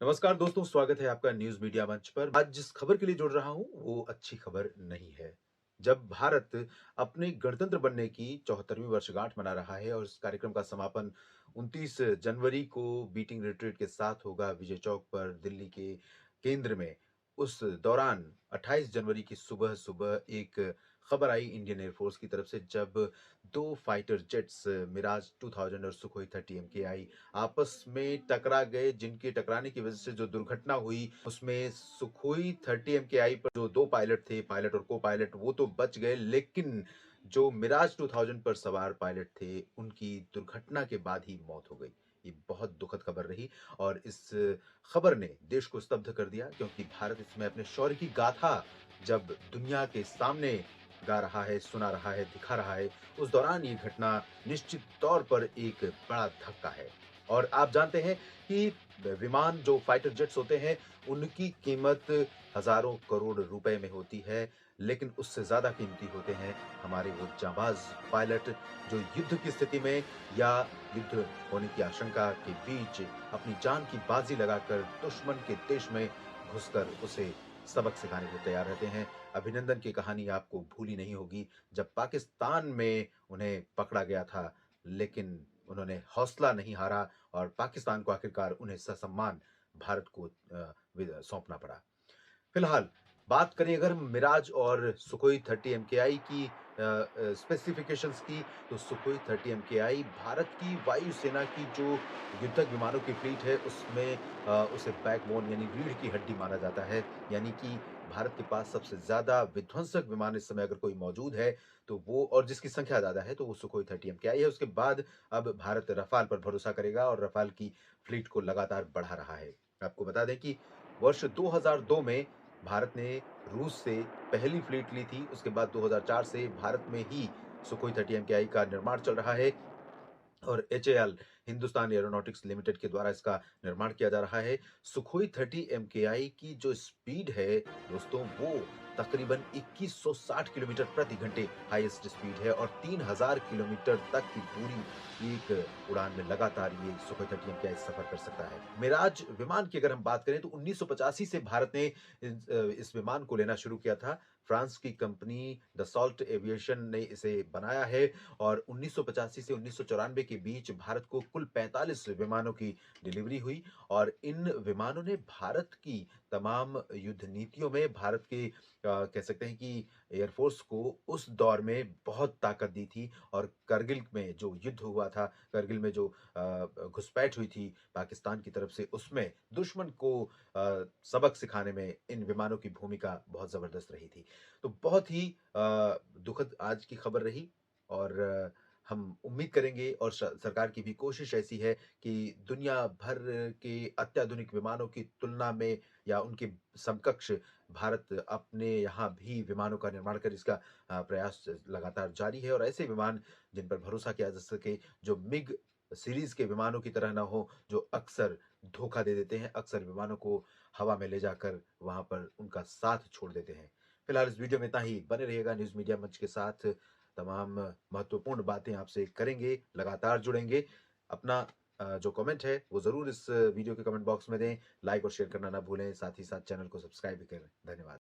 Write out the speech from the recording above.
नमस्कार दोस्तों, स्वागत है आपका न्यूज़ मीडिया मंच पर। आज जिस खबर के लिए जुड़ रहा हूँ, वो अच्छी खबर नहीं है। जब भारत अपने गणतंत्र बनने की 74वीं वर्षगांठ मना रहा है और इस कार्यक्रम का समापन 29 जनवरी को बीटिंग रिट्रीट के साथ होगा विजय चौक पर दिल्ली के केंद्र में। उस दौरान 28 जनवरी की सुबह-सुबह एक खबर आई इंडियन एयर फोर्स की तरफ से, जब 2 फाइटर जेट्स मिराज 2000 और सुखोई 30 एमकेआई आपस में टकरा गए, जिनके टकराने की वजह से जो दुर्घटना हुई, उसमें सुखोई 30 एमकेआई पर जो 2 पायलट थे, पायलट और को-पायलट, वो तो बच गए, लेकिन जो मिराज 2000 पर सवार पायलट थे, उनकी दुर्घटना के बाद ही मौत हो गई। ये बहुत दुखद खबर रही और इस खबर ने देश को स्तब्ध कर दिया, क्योंकि भारत इसमें अपने शौर्य की गाथा जब दुनिया के सामने गा रहा है, सुना रहा है, दिखा रहा है, उस दौरान ये घटना निश्चित तौर पर एक बड़ा धक्का है। और आप जानते हैं कि विमान जो फाइटर जेट्स होते हैं, उनकी कीमत हज़ारों करोड़ रुपए में होती है, लेकिन उससे ज़्यादा कीमती होते हैं हमारे वो जांबाज़ पायलट, जो युद्ध की स्थिति में या युद्ध होने की आशंका के बीच अपनी जान की बाजी लगाकर दुश्मन के देश में घुसकर उसे सबक सिखाने को तैयार रहते हैं। अभिनंदन की कहानी आपको भूली नहीं होगी, जब पाकिस्तान में उन्हें पकड़ा गया था, लेकिन उन्होंने हौसला नहीं हारा और पाकिस्तान को आखिरकार उन्हें ससम्मान भारत को सौंपना पड़ा। फिलहाल बात करें अगर मिराज और सुखोई 30 एमकेआई की स्पेसिफिकेशंस की, तो सुखोई 30 एमकेआई भारत की वायुसेना की जो युद्धक विमानों की फ्लीट है, उसमें उसे बैकबोन यानी रीढ़ की हड्डी माना जाता है। यानी कि भारत के पास सबसे ज़्यादा विध्वंसक विमान इस समय अगर कोई मौजूद है, तो वो, और जिसकी संख्या ज़्यादा है, तो वो सुखोई 30 एमकेआई है। उसके बाद अब भारत रफ़ाल पर भरोसा करेगा और रफ़ाल की फ्लीट को लगातार बढ़ा रहा है। आपको बता दें कि वर्ष 2002 में भारत ने रूस से पहली फ्लीट ली थी। उसके बाद 2004 से भारत में ही सुखोई 30 एमकेआई का निर्माण चल रहा है और एचएएल हिंदुस्तान एरोनॉटिक्स लिमिटेड के द्वारा इसका निर्माण किया जा रहा है। सुखोई 30 एमकेआई की जो स्पीड है दोस्तों, वो तकरीबन 2160 किलोमीटर प्रति घंटे हाईएस्ट स्पीड है और 3000 किलोमीटर तक की दूरी एक उड़ान में लगातार ये सुखोई 30 एमकेआई सफर कर सकता है। मिराज विमान की अगर हम बात करें, तो 1985 से भारत ने इस विमान को लेना शुरू किया था। फ्रांस की कंपनी दसॉल्ट एविएशन ने इसे बनाया है और 1985 से 1994 के बीच भारत को कुल 45 विमानों की डिलीवरी हुई और इन विमानों ने भारत की तमाम युद्ध नीतियों में भारत के कह सकते हैं कि एयरफोर्स को उस दौर में बहुत ताकत दी थी और करगिल में जो युद्ध हुआ था, करगिल में जो घुसपैठ हुई थी पाकिस्तान की तरफ से, उसमें दुश्मन को सबक सिखाने में इन विमानों की भूमिका बहुत ज़बरदस्त रही थी। तो बहुत ही दुखद आज की खबर रही और हम उम्मीद करेंगे और सरकार की भी कोशिश ऐसी है कि दुनिया भर के अत्याधुनिक विमानों की तुलना में या उनके समकक्ष भारत अपने यहाँ भी विमानों का निर्माण कर इसका प्रयास लगातार जारी है और ऐसे विमान जिन पर भरोसा किया जा सके, जो मिग सीरीज़ के विमानों की तरह ना हो, जो अक्सर धोखा दे देते हैं, अक्सर विमानों को हवा में ले जाकर वहाँ पर उनका साथ छोड़ देते हैं। फिलहाल इस वीडियो में इतना ही। बने रहिएगा न्यूज़ मीडिया मंच के साथ। तमाम महत्वपूर्ण बातें आपसे करेंगे, लगातार जुड़ेंगे। अपना जो कमेंट है वो ज़रूर इस वीडियो के कमेंट बॉक्स में दें। लाइक और शेयर करना ना भूलें, साथ ही साथ चैनल को सब्सक्राइब भी करें। धन्यवाद।